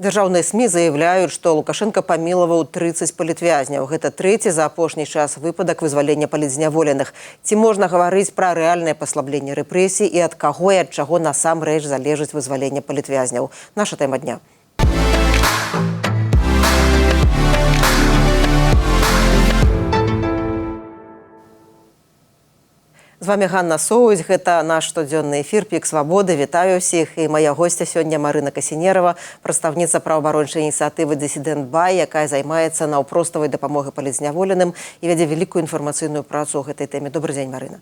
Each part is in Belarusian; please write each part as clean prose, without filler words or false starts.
Дзяржаўныя СМІ заяўляюць, што Лукашенко памілаваў 30 палітвязняў. Гэта трэці за апошні час выпадак вызвалення палітзняволеных. Ці можна гаварыць пра рэальнае паслабленне рэпрэсій і ад каго і ад чаго насамрэч залежыць вызваленне палітвязняў? Наша тэма дня. З вами Ганна Соуць, гэта наш штодзённы эфір «Пік свабоды». Вітаю ўсіх. І моя госця сёння Марына Касінерава, прадстаўніца праваабарончай ініцыятывы «Дысідэнт Бай», якая займаецца наўпроставай дапамогай палітзняволеным і вядзе вялікую інфармацыйную працу ў гэтай тэме. Добры дзень, Марына.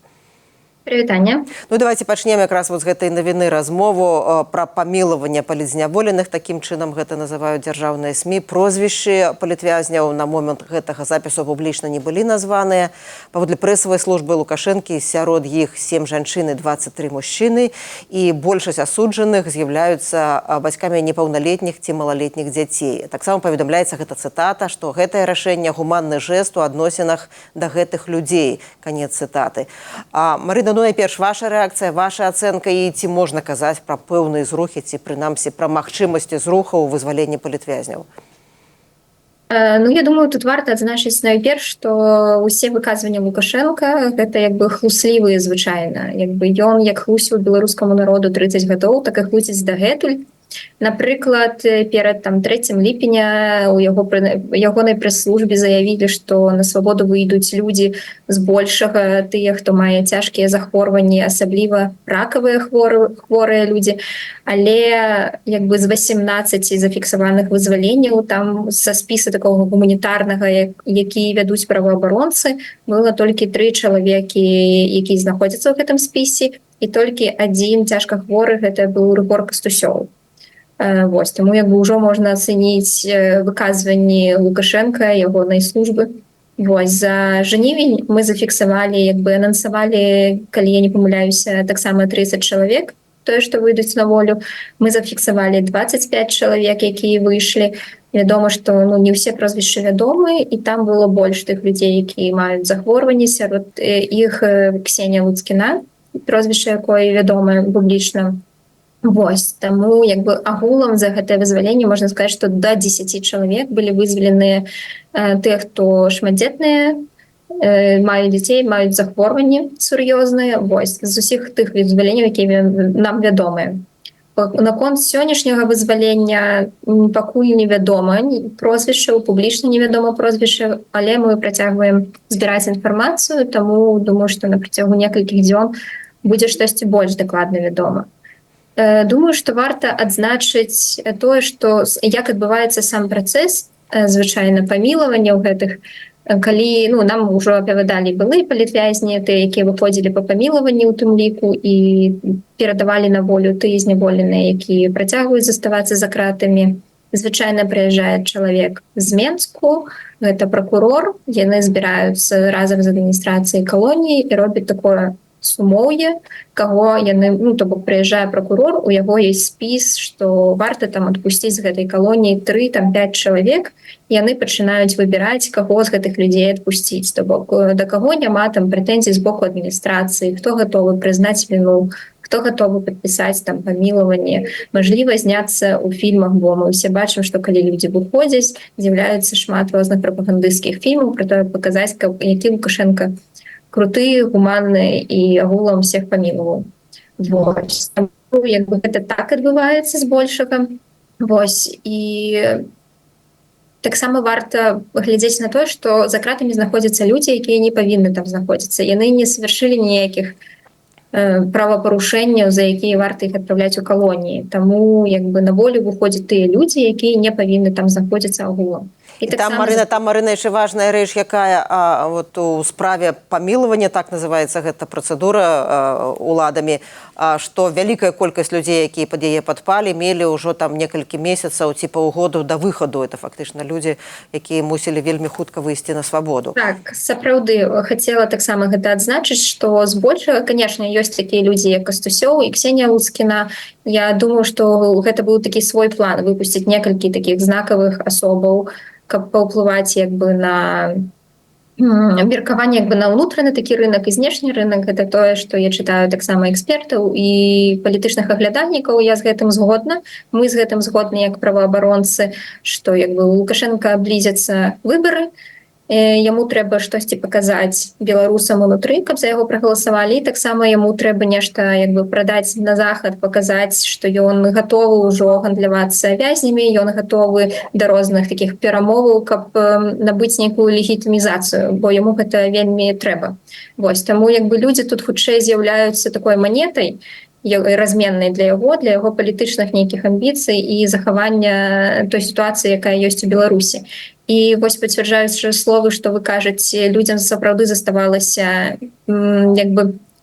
Прывітанне. Ну, давайте пачнем якраз з гэтай навіны размову пра памілаванне палітзняволеных. Такім чынам гэта называюць дзяржаўныя СМІ. Прозвішчы палітвязняў на момант гэтага запісу публічна не былі названыя. Паводле прэсавай службы Лукашэнкі, сярод іх 7 жанчын і 23 мужчыны. І большасць асуджаных з'яўляюцца бацькамі непаўналетніх ці малалетніх дзяцей. Таксама паведамляецца гэта цытата, што гэтае рашэнне гуманны жэст у адносінах да гэтых людзей. Канец цытаты. Марына, ну, найперш, ваша рэакцыя, ваша ацэнка і ці можна казаць пра пэўныя зрухі, ці прынамсі пра магчымасці зрухаў у вызваленні палітвязняў? Ну, я думаю, тут варта адзначыць найперш, што ўсе выказванні Лукашенка гэта як бы хлуслівыя звычайна. Як бы ён як хлусіў беларускаму народу 30 гадоў, так і хлусіць дагэтуль. Напрыклад, перад 3 ліпеня у ягонай прэс-службе заявілі, што на свабоду выйдуць людзі збольшага тыя, хто мае цяжкія захворванні, асабліва ракавыя хворыя людзі. Але як бы з 18 зафіксаваных вызваленняў там са спіса такого гуманітарнага, які вядуць праваабаронцы, было толькі 3 чалавекі, які знаходзяцца ў гэтым спісе, і толькі адзін цяжка хворы, гэта быў Рыгор Кастусёў. Вось, таму як бы ўжо можна ацэніць выказванні Лукашенка, ягонай службы. Вось, за жнівень мы зафіксавалі, як бы анансавалі, калі я не памыляюся, таксама 30 чалавек, тое, што выйдуць на волю. Мы зафіксавалі 25 чалавек, якія выйшлі. Вядома, што не ўсе прозвішчы вядомы, і там было больш тых людзей, якія маюць захворванні, сярод іх Ксенія Луцкіна, прозвішча якой вядомае публічна. Вось, таму як бы агулам за гэтае вызваленне можна сказаць, што да 10 чалавек былі вызваленыя тыя, хто шматдзетныя, маюць дзяцей, маюць захворванні сур'ёзныя. Вось, з усіх тых вызваленняў, якія нам вядомыя. Наконт сённяшняга вызвалення пакуль невядома прозвішчаў, публічна невядома прозвішча, але мы працягваем збіраць інфармацыю, таму думаю, што на працягу некалькіх дзён будзе штосьці больш дакладна вядома. Думаю, што варта адзначыць тое, што як адбываецца сам працэс звычайна памілавання ў гэтых, калі нам ўжо апавядалі былыя палітвязні, тыя, якія выходзілі па памілаванні ў тым ліку і перадавалі на волю тыя зняволеныя, якія працягваюць заставацца за кратамі. Звычайна прыязджае чалавек з Менску, гэта пракурор, яны збіраюцца разам з адміністрацыяй калоніі і робяць такое сумоўе, каго яны, то бок прыязджае пракурор, у яго ёсць спіс, што варта там адпусціць з гэтай калоніі 3-5 чалавек, і яны пачынаюць выбіраць, каго з гэтых людзей адпусціць, то бок да каго няма там прэтэнзій з боку адміністрацыі, хто гатовы прызнаць віну, хто гатовы падпісаць там памілаванне, мажліва зняцца ў фільмах, бо мы ўсе бачым, што калі людзі выходзяць, з'яўляецца шмат розных прапагандысцкіх фільмаў пра тое паказаць, які Лукашенка круты, гуманны і агулам всех памілаваў. Вось. Таму, як бы гэта так адбываецца збольшага. Вось. І таксама варта глядзець на тое, што за кратамі знаходзяцца людзі, якія не павінны там знаходзіцца. Яны не совершылі ніякіх правапарушэнняў, за якія варта іх адпраўляць у калоніі. Таму як бы на волю выходзяць тыя людзі, якія не павінны там знаходзіцца агулам. І там, Марына, яшчэ важная рэч, якая вот у справе памілавання, так называецца гэта працэдура уладамі, што вялікая колькасць людзей, якія пад яе падпалі, мелі ўжо там некалькі месяцаў ці паўгоду да выхаду. Это фактычна людзі, якія мусілі вельмі хутка выйсці на свабоду. Так, сапраўды, хацела таксама гэта адзначыць, што збольшага, канешне, ёсць такія людзі, як Кастусёў і Ксенія Луцкіна. Я думаю, што гэта быў такі свой план выпусціць некалькі такіх знакавых асобаў, каб паўплываць як бы на меркаванне на ўнутраны такі рынок і знешні рынок, гэта тое, што я чытаю таксама экспертаў і палітычных аглядальнікаў. Я з гэтым згодна. Мы з гэтым згодны як праваабаронцы, што у Лукашенка блізяцца выбары, яму трэба штосьці паказаць беларусам унутры, каб за яго прагаласавалі, і таксама яму трэба нешта прадаць на захад, паказаць, што ён гатовы ўжо гандлявацца вязнямі, ён гатовы да розных такіх перамоваў, каб набыць нейкую легітымізацыю, бо яму гэта вельмі трэба. Вось, таму людзі тут хутчэй з'яўляюцца такой манетай, разменнай для яго палітычных нейкіх амбіцый і захавання той сітуацыі, якая ёсць у Беларусі. І вось пацвярджаюцца словы, што вы кажаце, людзям сапраўды заставалася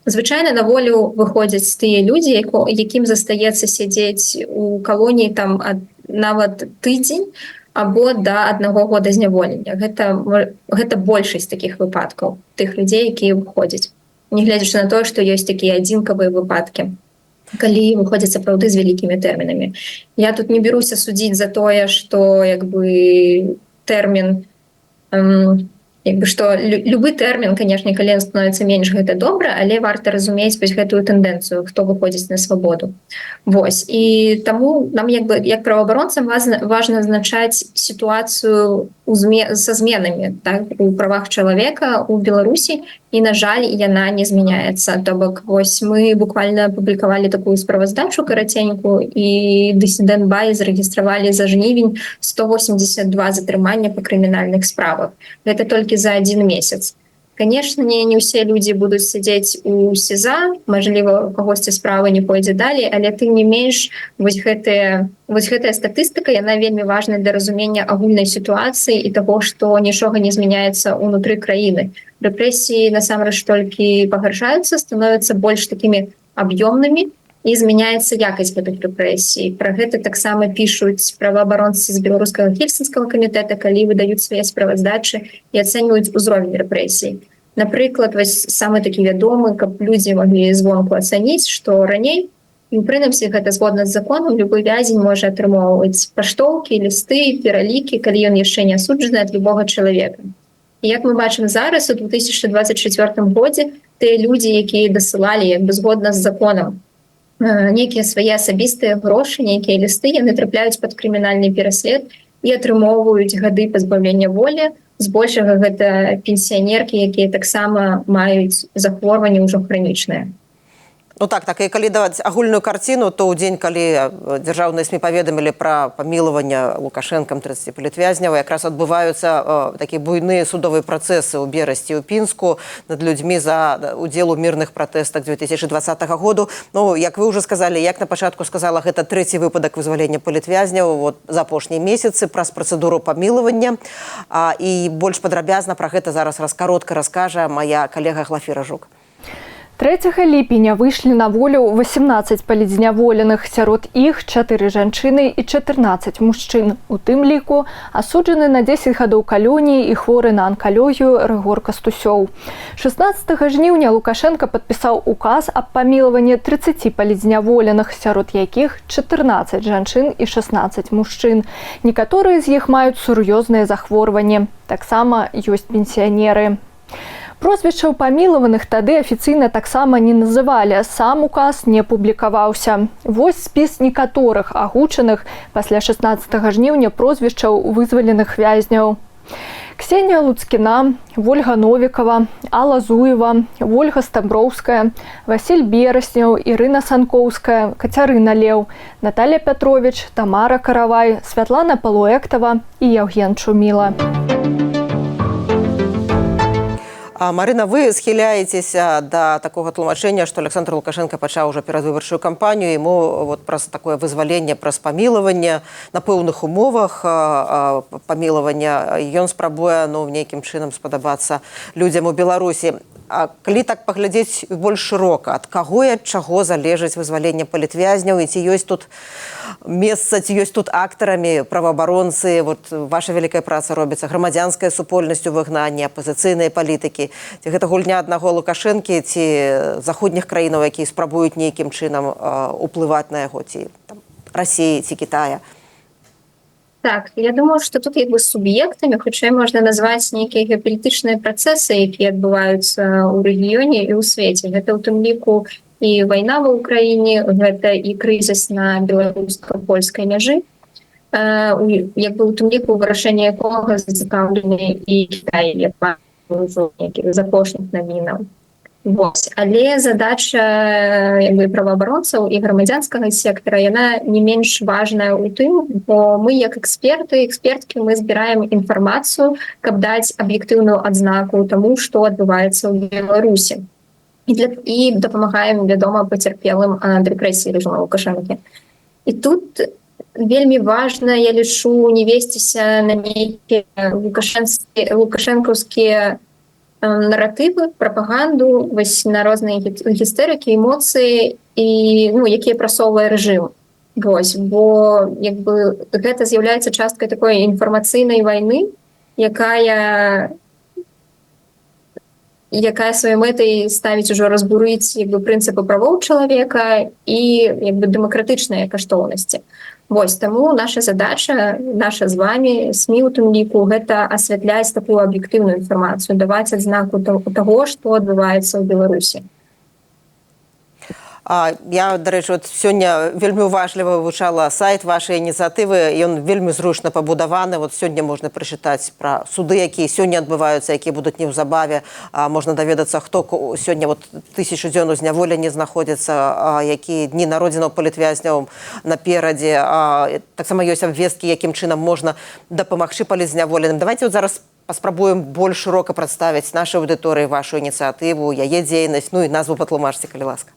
звычайна на волю выходзяць тыя людзі, якім застаецца сядзець у калоніі там нават тыдзень або да 1 года зняволення. Гэта большасць такіх выпадкаў, тых людзей, якія выходзяць. Не глядзячы на тое, што ёсць такія адзінкавыя выпадкі, калі выходзяць сапраўды з вялікімі тэрмінамі. Я тут не беруся судзіць за тое, што тэрмін, што любы тэрмін, канешне, калі ён становіцца менш, гэта добра, але варта разумець вось гэтую тэндэнцыю, хто выходзіць на свабоду. Вось. І таму нам як праваабаронцам важна азначаць сітуацыю са зменамі у правах чалавека у Беларусі, і, на жаль, яна не змяняецца. То бок, вось мы буквально публікавалі такую справаздачу караценькую, і дысідэнт Бай зарэгістравалі за жнівень 182 затрымання па крымінальных справах. Гэта толькі за 1 месяц. Конечно, не ўсе людзі будуць сядзець у СІЗА, мажліва, у кагосьці справа не пойдзе далей, але тым не менш, вось гэтая статыстыка, яна вельмі важная для разумення агульнай сітуацыі і таго, што нічога не змяняецца ўнутры краіны. Рэпрэсіі насамрэч толькі пагаршаюцца, становяцца больш такімі аб'ёмнымі, і змяняецца якасць гэтых рэпрэсій. Пра гэта таксама пішуць праваабаронцы з беларускага хельсінскага камітэта, калі выдаюць свае справаздачы і ацэньваюць узровень рэпрэсій. Напрыклад, вось самы такі вядомы, каб людзі маглі звонку ацаніць, што раней, і прынамсі гэта згодна з законам, любы вязень можа атрымоўваць паштоўкі, лісты, пералікі, калі ён яшчэ не асуджаны ад любога чалавека. І як мы бачым зараз, у 2024 годзе тыя людзі, якія дасылалі згодна з законам нейкія свае асабістыя грошы, нейкія лісты, яны трапляюць пад крымінальны пераслед і атрымоўваюць гады пазбаўлення волі. Збольшага гэта пенсіянеркі, якія таксама маюць захворванні ўжо хранічныя. Ну так, і калі даваць агульную карціну, то ў дзень, калі дзяржаўныя СМІ паведамілі пра памілаванне Лукашэнкам 30 палітвязняў, якраз адбываюцца такія буйныя судовыя працэсы ў Берасці і ў Пінску над людзьмі за удзел у мірных пратэстах 2020 году. Ну, як вы ўжо сказалі, як на пачатку сказала, гэта 3-й выпадак вызвалення палітвязняў за апошнія месяцы праз працэдуру памілавання. І больш падрабязна пра гэта зараз каротка раскажа мая калега Глафіра Жук. 3 ліпеня выйшлі на волю 18 палітзняволеных, сярод іх 4 жанчыны і 14 мужчын. У тым ліку асуджаны на 10 гадоў калоніі і хворы на анкалогію Рыгор Кастусёў. 16 жніўня Лукашенка падпісаў указ аб памілаванні 30 палітзняволеных, сярод якіх 14 жанчын і 16 мужчын. Некаторыя з іх маюць сур'ёзныя захворванні. Таксама ёсць пенсіянеры. Прозвішчаў памілаваных тады афіцыйна таксама не называлі, сам указ не публікаваўся. Вось спіс некаторых агучаных пасля 16 жніўня прозвішчаў вызваленых вязняў. Ксенія Луцкіна, Вольга Новікова, Алла Зуева, Вольга Стамброўская, Васіль Берасняў, Ірына Санкоўская, Кацярына Леў, Наталія Пятровіч, Тамара Каравай, Святлана Палуэктава і Яўген Чуміла. Марына, вы схіляецеся да такога тлумачэння, што Александр Лукашенко пачаў ужо перадвыбарчую кампанію, яму праз такое вызваленне, праз памілаванне на пэўных умовах памілавання ён спрабуе нейкім чынам спадабацца людзям у Беларусі. А калі так паглядзець больш шырока, ад каго і ад чаго залежыць вызваленне палітвязняў, і ці ёсць тут месца, ці ёсць тут актарамі, праваабаронцы, ваша вялікая праца робіцца, грамадзянская супольнасць у выгнанні, апазіцыйныя палітыкі, ці гэта гульня аднаго Лукашэнкі, ці заходніх краінаў, якія спрабуюць нейкім чынам уплываць на яго, ці Расіі, ці Кітая? Так, я думаю, што тут як бы суб'ектамі хутчэй можна назваць нейкія геапалітычныя працэсы, якія адбываюцца ў рэгіёне і ў свеце. Гэта ў тым ліку і вайна ва ўкраіне, гэта і крызіс на беларуска-польскай мяжы, як бы ў тым ліку вырашэнне якога зацікаўлены і Кітай, як нейкіх з апошніх навінаў. Вось. Але задача як бы, праваабаронцаў і грамадзянскага сектара яна не менш важная ў тым, бо мы як эксперты, эксперткі мы збіраем інфармацыю, каб даць аб'ектыўную адзнаку таму, што адбываецца ў Беларусі. І дапамагаем, вядома, пацярпелым ад рэпрэсій рэжыма Лукашэнкі. І тут вельмі важна, я лічу, не весціся на нейкія лукашэнкаўскія наратывы, прапаганду, вось на розныя гістэрыкі, эмоцыі, і, ну, якія прасоўвае рэжым. Вось, бо як бы, гэта з'яўляецца часткай такой інфармацыйнай вайны, якая сваёй мэтай ставіць ужо разбурыць як бы, прынцыпы правоў чалавека і як бы, дэмакратычныя каштоўнасці. Вось, таму наша задача, наша з вами, СМІ у тым ліку, гэта асвятляць такую аб'ектыўную інфармацыю, даваць адзнаку таго, што адбываецца ў Беларусі. Я, дарэчы, сёння вельмі уважліва вывучала сайт вашай ініцыятывы, ён вельмі зручна пабудаваны. Сёння можна прачытаць пра суды, якія сёння адбываюцца, якія будуць неўзабаве. Можна даведацца, хто сёння 1000 дзён у зняволенні знаходзіцца, якія дні народзінаў палітвязняў наперадзе. Таксама ёсць абвесткі, якім чынам можна дапамагчы палітзняволеным. Давайце зараз паспрабуем больш шырока прадставіць нашай аўдыторыі вашу ініцыятыву, яе дзейнасць, ну і назву патлумачце, калі ласка.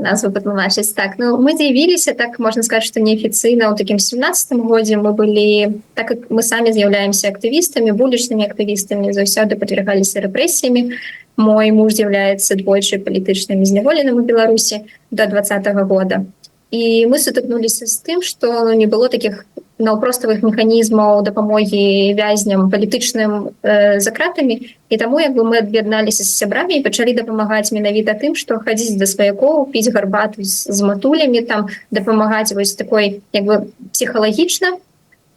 Назву патлумачыць. Так, ну, мы з'явіліся, так можна сказаць, што неафіцыйна ў такім 17-м годзе. Мы былі, так як мы самі з'яўляемся актывістамі, вулічнымі актывістамі, заўсёды падвергаліся рэпрэсіямі. Мой муж з'яўляецца двойчы палітычным зняволеным у Беларусі да 2020 года. І мы сутыкнуліся з тым, што не было такіх наўпроставых механізмаў дапамогі вязням палітычным за кратамі, і таму як бы мы аб'ядналіся з сябрамі і пачалі дапамагаць менавіта тым, што хадзіць да сваякоў, піць гарбату з матулямі, там дапамагаць вось такой як бы псіхалагічна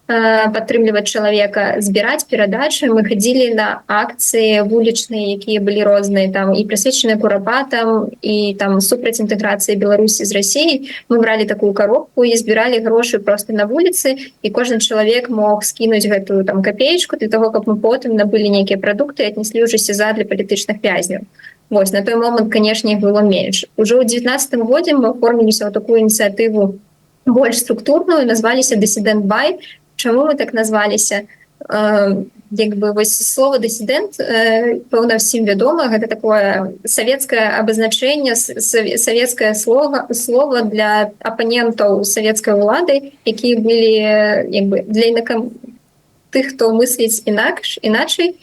падтрымліваць чалавека, збіраць перадачы. Мы хадзілі на акцыі вулічныя, якія былі розныя, там і прысвечаныя курапатам, і там супраць інтэграцыі Беларусі з Расіяй. Мы бралі такую коробку і збіралі грошы проста на вуліцы, і кожны чалавек мог скінуць гэтую там капеечку для того, каб мы потым набылі нейкія прадукты і аднеслі ўжо сеза для палітычных вязняў. Вось, на той момант, канешне, іх было менш. Ужо ў 19-м годзе мы аформіліся ў такую ініцыятыву больш структурную, назваліся «Dissident Buy». Чаму мы так назваліся? Як бы вось слово «дысідэнт» пэўна ўсім вядома, гэта такое савецкае абазначэнне, савецкае слово для апанентаў савецкай улады, якія былі як бы для тых, хто мысліць іначай.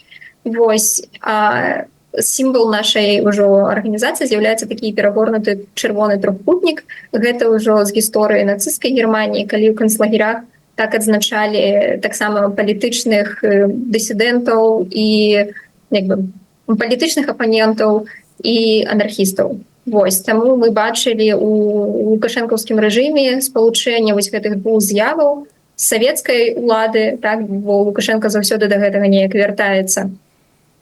Вось, а сімвал нашай ужо арганізацыі з'яўляецца такі перагорнуты чырвоны трохкутнік. Гэта ўжо з гісторыі нацысцкай Германіі, калі ў канцлагерах так адзначалі таксама палітычных дысідэнтаў і як бы, палітычных апанентаў і анархістаў. Вось, таму мы бачылі у лукашэнкаўскім рэжыме спалучэнне вось гэтых двух з'яваў савецкай улады, так, бо Лукашенко заўсёды да гэтага неяк вяртаецца.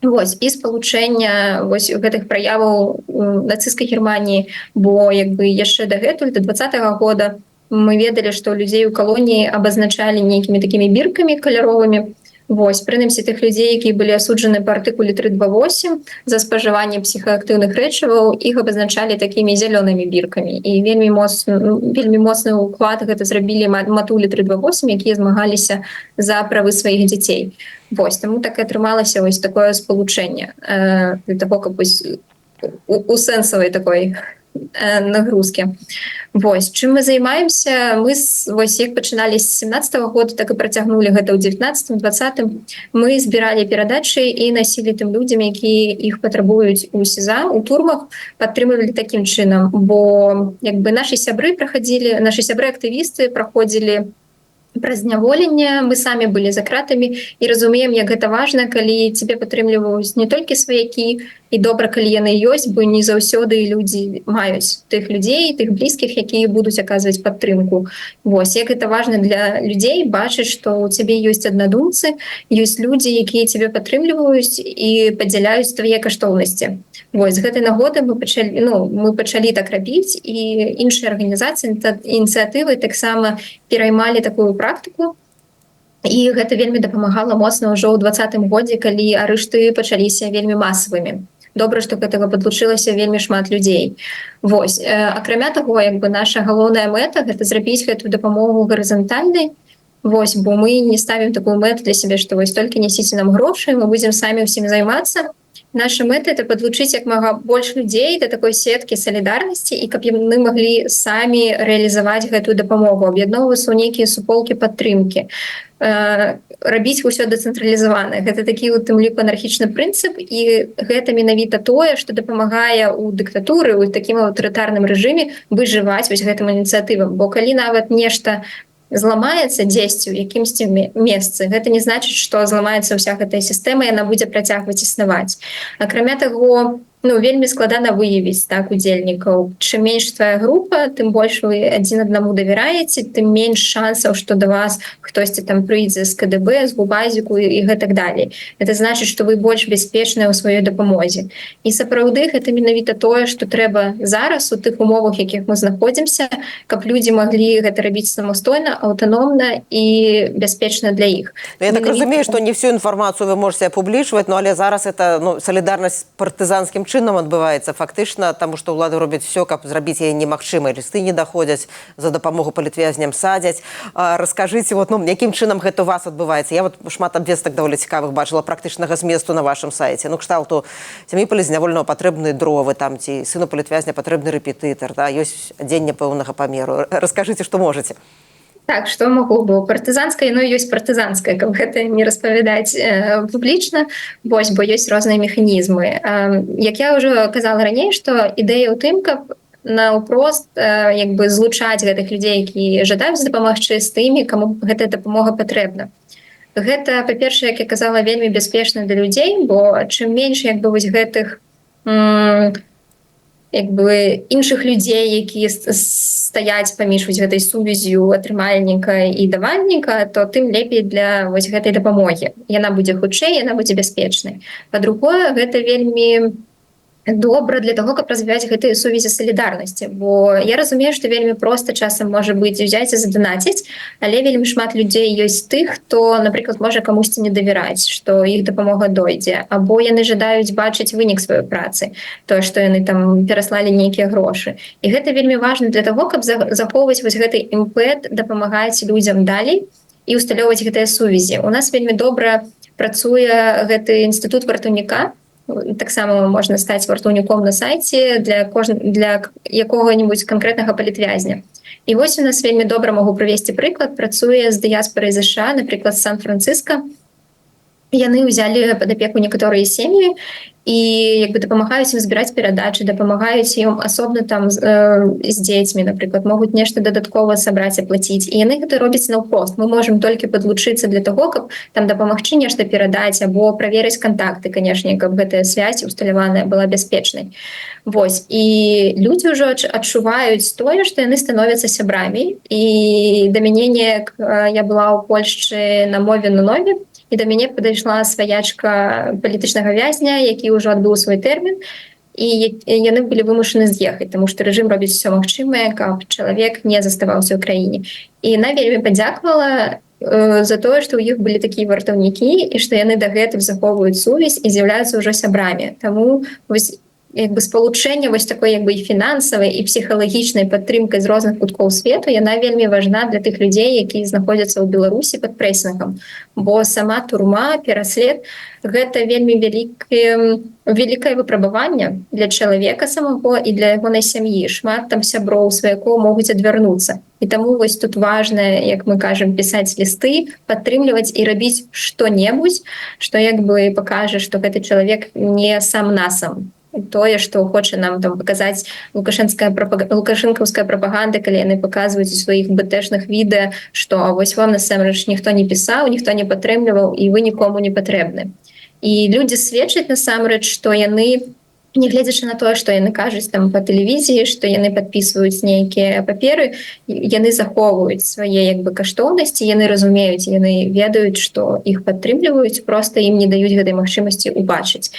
Вось, і спалучэння вось гэтых праяваў нацысцкай Германіі, бо як бы яшчэ дагэтуль, да 2020 года, мы ведалі, што людзей у калоніі абазначалі нейкімі такімі біркамі каляровымі. Вось, прынамсі тых людзей, якія былі асуджаны па артыкуле 328 за спажыванне псіхаактыўных рэчываў, іх абазначалі такімі зялёнымі біркамі. І вельмі моцны ўклад гэта зрабілі матулі 328, якія змагаліся за правы сваіх дзяцей. Вось, таму так і атрымалася вось такое спалучэнне для таго, каб у сэнсавай такой нагрузкі. Вось, чым мы займаемся? Мы вось як пачыналі з 17-го года, так і працягнулі гэта ў 19-м, 20-м. Мы збіралі перадачы і насілі тым людзям, якія іх патрабуюць у СІЗА, у турмах, падтрымлівалі такім чынам, бо як бы нашы сябры-актывісты праходзілі праз зняволенне, мы самі былі за кратамі і разумеем, як гэта важна, калі цябе падтрымліваюць не толькі сваякі, і добра, калі яны ёсць, бо не заўсёды людзі маюць тых людзей, тых блізкіх, якія будуць аказваць падтрымку. Вось, як гэта важна для людзей бачыць, што ў цябе ёсць аднадумцы, ёсць людзі, якія цябе падтрымліваюць і падзяляюць твае каштоўнасці. Вось, з гэтай нагоды мы пачалі так рабіць, і іншыя арганізацыі, ініцыятывы таксама пераймалі такую практыку. І гэта вельмі дапамагала моцна ўжо ў 2020 годзе, калі арышты пачаліся вельмі масавымі. Добра, што гэтага падлучылася вельмі шмат людзей. Вось, акрамя таго, наша галоўная мэта гэта зрабіць гэтую дапамогу гарызантальнай. Вось, бо мы не ставім такую мэту для сябе, што вось толькі нясіце нам грошы, мы будзем самі ўсім займацца. Наша мэта это падлучыць як мага больш людзей да такой сеткі салідарнасці, і каб яны маглі самі рэалізаваць гэтую дапамогу, аб'ядноўвацца ў нейкія суполкі падтрымкі, рабіць усё дэцэнтралізавана. Гэта такі у тым ліку анархічны прынцып, і гэта менавіта тое, што дапамагае ў дыктатуры, у такім аўтарытарным рэжыме выжываць вось гэтым ініцыятывам. Бо калі нават нешта зламаецца дзесьці ў якімсьці месцы, гэта не значыць, што зламаецца ўся гэтая сістэма, яна будзе працягваць існаваць. Акрамя таго, вельмі складана выявіць так удзельнікаў. Чым менш твая група, тым больш вы адзін аднаму давяраеце, тым менш шансаў, што да вас хтосьці там прыйдзе з КДБ, з Губазіку і гэтак далей. Гэта значыць, што вы больш бяспечныя ў сваёй дапамозе. І сапраўды гэта менавіта тое, што трэба зараз у тых умовах, якіх мы знаходзімся, каб людзі маглі гэта рабіць самастойна, аўтаномна і бяспечна для іх. Я так разумею, што не всю інфармацыю вы можете апублічваць, але зараз это салідарнасць партызанскім чынам адбываецца фактычна, таму што ўлады робяць все, каб зрабіць яе немагчымай. Лісты не даходзяць, за дапамогу палітвязням садзяць. Раскажыце, якім чынам гэта у вас адбываецца? Я шмат абвестак даволі цікавых бачыла практычнага зместу на вашым сайце. Кшталту сям'і палізнявольнага патрэбны дровы, там ці сыну палітвязня патрэбны рэпетытар, ёсць адзенне пэўнага памеру. Раскажыце, што можаце. Так, што магу, бо партызанская, ёсць партызанская, каб гэта не распавядаць публічна, бо ёсць розныя механізмы. Як я ўжо казала раней, што ідэя ў тым, каб наўпрост злучаць гэтых людзей, якія жадаюць дапамагчы з тымі, каму гэтая дапамога патрэбна. Гэта, па-першае, як я казала, вельмі бяспечна для людзей, бо чым менш вось гэтых іншых людзей, якія стаяць паміж гэтай сувяззю атрымальніка і давальніка, то тым лепей для вось гэтай дапамогі. Яна будзе хутчэй, яна будзе бяспечнай. Па-другое, гэта вельмі добра для того, каб развіваць гэтыя сувязі салідарнасці. Бо я разумею, што вельмі проста часам можа быць узяць і заданаціць, але вельмі шмат людзей ёсць тых, хто, напрыклад, можа камусьці не давяраць, што іх дапамога дойдзе, або яны жадаюць бачыць вынік сваёй працы, тое, што яны там пераслалі нейкія грошы. І гэта вельмі важна для того, каб захоўваць вось гэты імпэт, дапамагаць людзям далей і ўсталёўваць гэтыя сувязі. У нас вельмі добра працуе гэты інстытут вартаўніка. Таксама можна стаць вартаўніком на сайце для якога-небудзь канкрэтнага палітвязня. І вось у нас вельмі добра, магу прывесці прыклад, працуе з дыяспорай ЗША, напрыклад, з Сан-Францыска. Яны ўзялі пад апеку некаторыя сем'і і дапамагаюць ім збіраць перадачы, дапамагаюць ім асобна там з дзецьмі, напрыклад, могуць нешта дадаткова сабраць, аплаціць. І яны гэта робяць наўпрост. Мы можам толькі падлучыцца для того, каб там дапамагчы нешта перадаць або праверыць кантакты, канешне, каб гэтая связь усталяваная была бяспечнай. Вось. І людзі ўжо адчуваюць тое, што яны становяцца сябрамі. І да мяне неяк я была ў Польшчы на мове на нове, і да мяне падышла сваячка палітычнага вязня, які ўжо адбыў свой тэрмін, і яны былі вымушаны з'ехаць, таму што рэжым робіць усё магчымае, каб чалавек не заставаўся ў краіне. І яна вельмі падзякавала за тое, што ў іх былі такія вартаўнікі, і што яны дагэтуль захоўваюць сувязь і з'яўляюцца ўжо сябрамі. Таму вось спалучэнне вось такой і фінансавай і псіхалагічнай падтрымкай з розных куткоў свету, яна вельмі важна для тых людзей, якія знаходзяцца ў Беларусі пад прэсінгам. Бо сама турма, пераслед — гэта вельмі вялікае выпрабаванне для чалавека самого і для ягонай сям'і. Шмат там сяброў, сваякоў могуць адвярнуцца. І таму вось тут важна, як мы кажам, пісаць лісты, падтрымліваць і рабіць што-небудзь, што пакажа, што гэты чалавек не сам-насам. Тое, што хоча нам там паказаць лукашэнкаўская прапаганда, калі яны паказваюць у сваіх бэтэшных відэа, што вось вам насамрэч ніхто не пісаў, ніхто не падтрымліваў і вы нікому не патрэбны. І людзі сведчаць насамрэч, што яны Нягледзячы на тое, што яны кажуць там па тэлевізіі, што яны падпісваюць нейкія паперы, яны захоўваюць свае як бы каштоўнасці, яны разумеюць, яны ведаюць, што іх падтрымліваюць, проста ім не даюць гэтай магчымасці ўбачыць.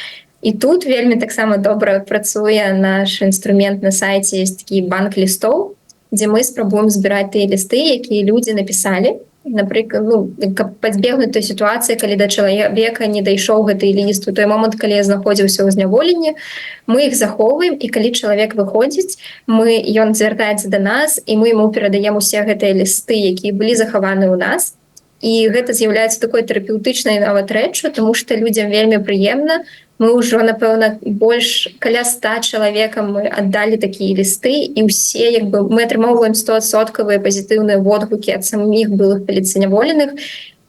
І тут вельмі таксама добра працуе наш інструмент на сайце, ёсць такі банк лістоў, дзе мы спрабуем збіраць тыя лісты, якія людзі напісалі, напрыклад, каб пазбегнуць той сітуацыі, калі да чалавека не дайшоў гэты ліст у той момант, калі я знаходзіўся ў зняволенні, мы іх захоўваем, і калі чалавек выходзіць, ён звяртаецца да нас, і мы яму перадаем усе гэтыя лісты, якія былі захаваны ў нас. І гэта з'яўляецца такой тэрапеўтычнай нават рэччу, таму што людзям вельмі прыемна. Мы ўжо, напэўна, больш каля 100 чалавекам мы аддалі такія лісты, і ўсе як бы мы атрымоўваем 100% пазітыўныя водгукі ад саміх былых палітзняволеных.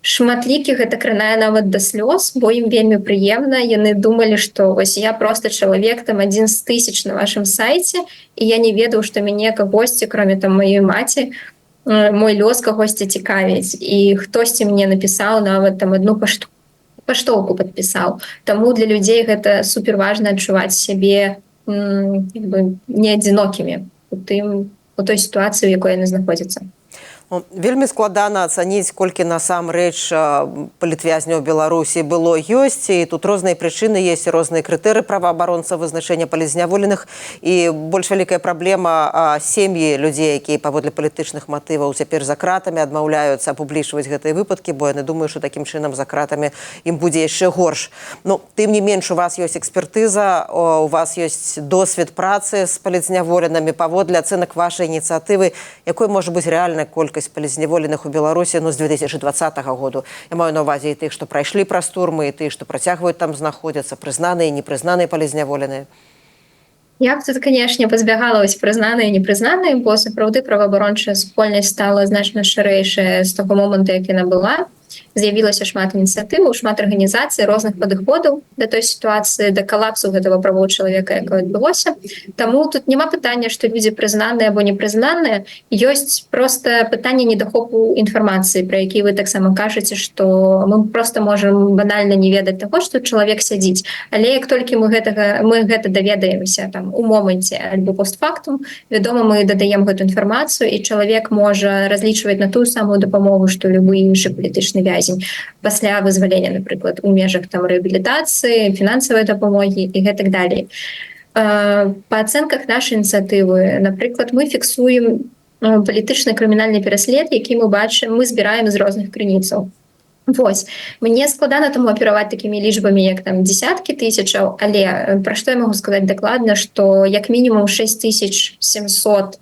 Шматлікіх гэта кранае нават да слёз, бо ім вельмі прыемна. Яны думалі, што вось я проста чалавек, там 1 з 1000 на вашым сайце, і я не ведаў, што мяне кагосьці, кроме там маёй маці, мой лёс кагосьці цікавіць. І хтосьці мне напісаў нават там одну паштоўку падпісаў. Таму для людзей гэта суперважна адчуваць сябе не адзінокімі у той сітуацыі, у якой яны знаходзяцца. Вельмі складана ацаніць, колькі насамрэч палітвязняў Беларусі было ёсць, і тут розныя прычыны ёсць, розныя крытэрыі праваабаронцаў вызначэння палітзняволеных, і больш вялікая праблема сем'і людзей, якія паводле палітычных матываў цяпер за кратамі адмаўляюцца апублічваць гэтыя выпадкі, бо яны думаюць, што такім чынам за кратамі ім будзе яшчэ горш. Тым не менш, у вас ёсць экспертыза, у вас ёсць досвед працы з палітзняволенымі. Паводле ацэнак вашай ініцыятывы, якой можа быць рэальная колькасць палітзняволеных у Беларусі з 2020 году. Я маю на ўвазе і тых, што прайшлі праз турмы, і тых, што працягваюць там знаходзяцца, прызнаныя і непрызнаныя палітзняволеныя. Я б тут, канешне, пазбягала вось прызнаныя і непрызнаныя, бо сапраўды праваабарончая супольнасць стала значна шырэйшая з таго моманту, як яна была. З'явілася шмат ініцыятываў, шмат арганізацый, розных падыходаў да той сітуацыі, да калапсу гэтага правоў чалавека, якое адбылося. Таму тут няма пытання, што людзі прызнаныя або непрызнаныя. Ёсць проста пытанне недахопу інфармацыі, пра які вы таксама кажаце, што мы проста можам банальна не ведаць таго, што чалавек сядзіць. Але як толькі мы гэта даведаемся там у моманце альбо постфактум, вядома, мы дадаем гэту інфармацыю, і чалавек можа разлічваць на тую самую дапамогу, што любы іншы палітычны вязень пасля вызвалення, напрыклад, у межах там рэабілітацыі, фінансавай дапамогі і гэтак далей. Па ацэнках нашай ініцыятывы, напрыклад, мы фіксуем палітычны крымінальны пераслед, які мы бачым, мы збіраем з розных крыніцаў. Вось. Мне складана таму апераваць такімі лічбамі, як там дзесяткі тысячаў, але пра што я магу сказаць дакладна, што як мінімум 6700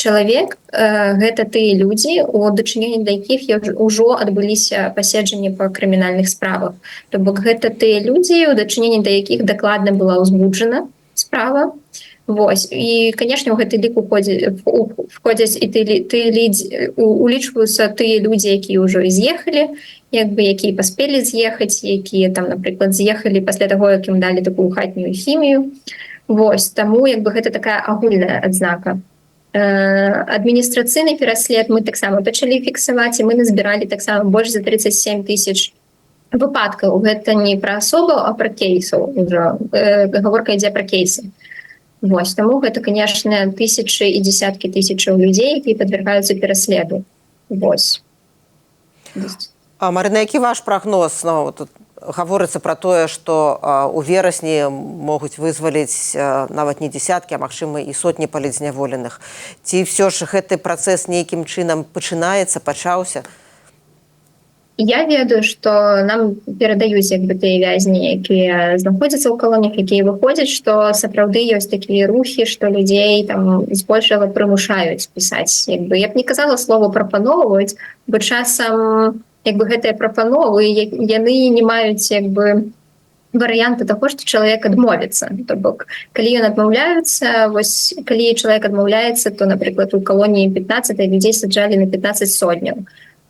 чалавек гэта тыя людзі, у дачыненні да якіх ўжо адбыліся паседжанні па крымінальных справах. То бок гэта тыя людзі, у дачыненні да якіх дакладна была ўзбуджана справа. Вось. І, канешне, у гэты лік входзяць і улічваюцца тыя людзі, якія ўжо з'ехалі, якія паспелі з'ехаць, якія там, напрыклад, з'ехалі пасля таго, як ім далі такую хатнюю хімію. Вось. Таму гэта такая агульная адзнака. Адміністрацыйны пераслед мы таксама пачалі фіксаваць, і мы назбіралі таксама больш за 37 000 выпадкаў. Гэта не пра асобу, а пра кейсаў. Гаворка ідзе пра кейсы. Вось, таму гэта, канешне, тысячы і дзесяткі тысячаў людзей, якія падвяргаюцца пераследу. Вось. Марына, які ваш прагноз? Тут гаворыцца пра тое, што у верасні могуць вызваліць нават не дзесяткі, а магчыма і сотні палітзняволеных. Ці ўсё ж гэты працэс нейкім чынам пачаўся? Я ведаю, што нам перадаюць тыя вязні, якія знаходзяцца ў калоніях, якія выходзяць, што сапраўды ёсць такія рухі, што людзей там збольшага прымушаюць пісаць. Я б не казала слова прапаноўваць, бо часам гэтыя прапановы, яны не маюць варыянты таго, што чалавек адмовіцца. То бок, калі ён адмаўляецца, вось калі чалавек адмаўляецца, то, напрыклад, у калоніі 15 людзей саджалі на 15 сотняў.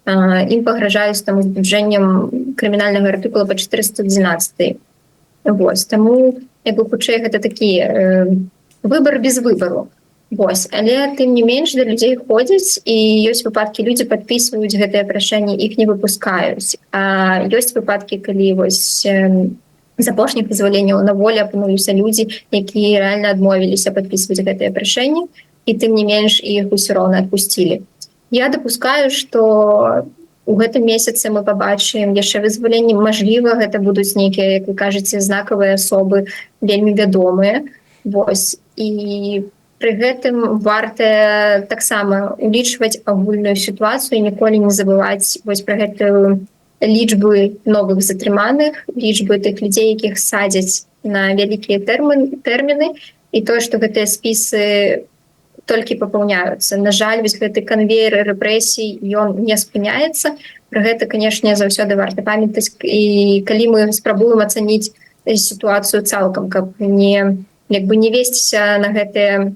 Ім пагражаюць там узбуджэннем крымінальнага артыкула па 411. Вось. Таму, хутчэй, гэта такі выбар без выбару. Вось. Але, тым не менш, да людзей ходзяць, і ёсць выпадкі, людзі падпісваюць гэтыя прашэнні, іх не выпускаюць. А ёсць выпадкі, калі вось з апошніх вызваленняў на волі апынуліся людзі, якія рэальна адмовіліся падпісваць гэтае прашэнне, і тым не менш іх усё роўна адпусцілі. Я дапускаю, што у гэтым месяцы мы пабачым яшчэ вызваленні. Мажліва, гэта будуць нейкія, як вы кажаце, знакавыя асобы, вельмі вядомыя. Вось. І пры гэтым варта таксама улічваць агульную сітуацыю і ніколі не забываць вось пра гэтую лічбы новых затрыманых, лічбы тых людзей, якіх садзяць на вялікія тэрміны, і тое, што гэтыя спісы толькі папаўняюцца. На жаль, вось гэты канвейер рэпрэсій, ён не спыняецца. Пра гэта, канешне, заўсёды варта памятаць, і калі мы спрабуем ацаніць сітуацыю цалкам, каб не весціся на гэтыя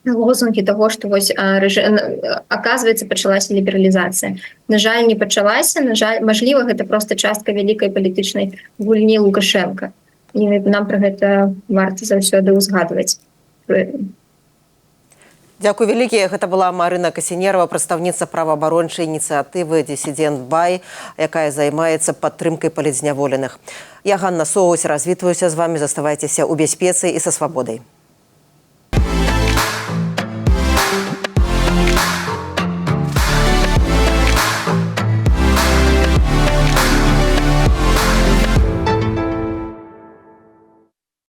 лозунгі того, што вось аказваецца пачалася лібералізацыя. На жаль, не пачалася. На жаль, мажліва, гэта проста частка вялікай палітычнай гульні Лукашенка. І нам пра гэта варта заўсёды ўзгадваць. Дзякуй вялікія. Гэта была Марына Касінерава, прадстаўніца праваабарончай ініцыятывы «Дисsident Бай», якая займаецца падтрымкай палітзняволеных. Я, Ганна Соус, развітваюся з вамі. Заставайцеся ў бяспецы і са свабодай.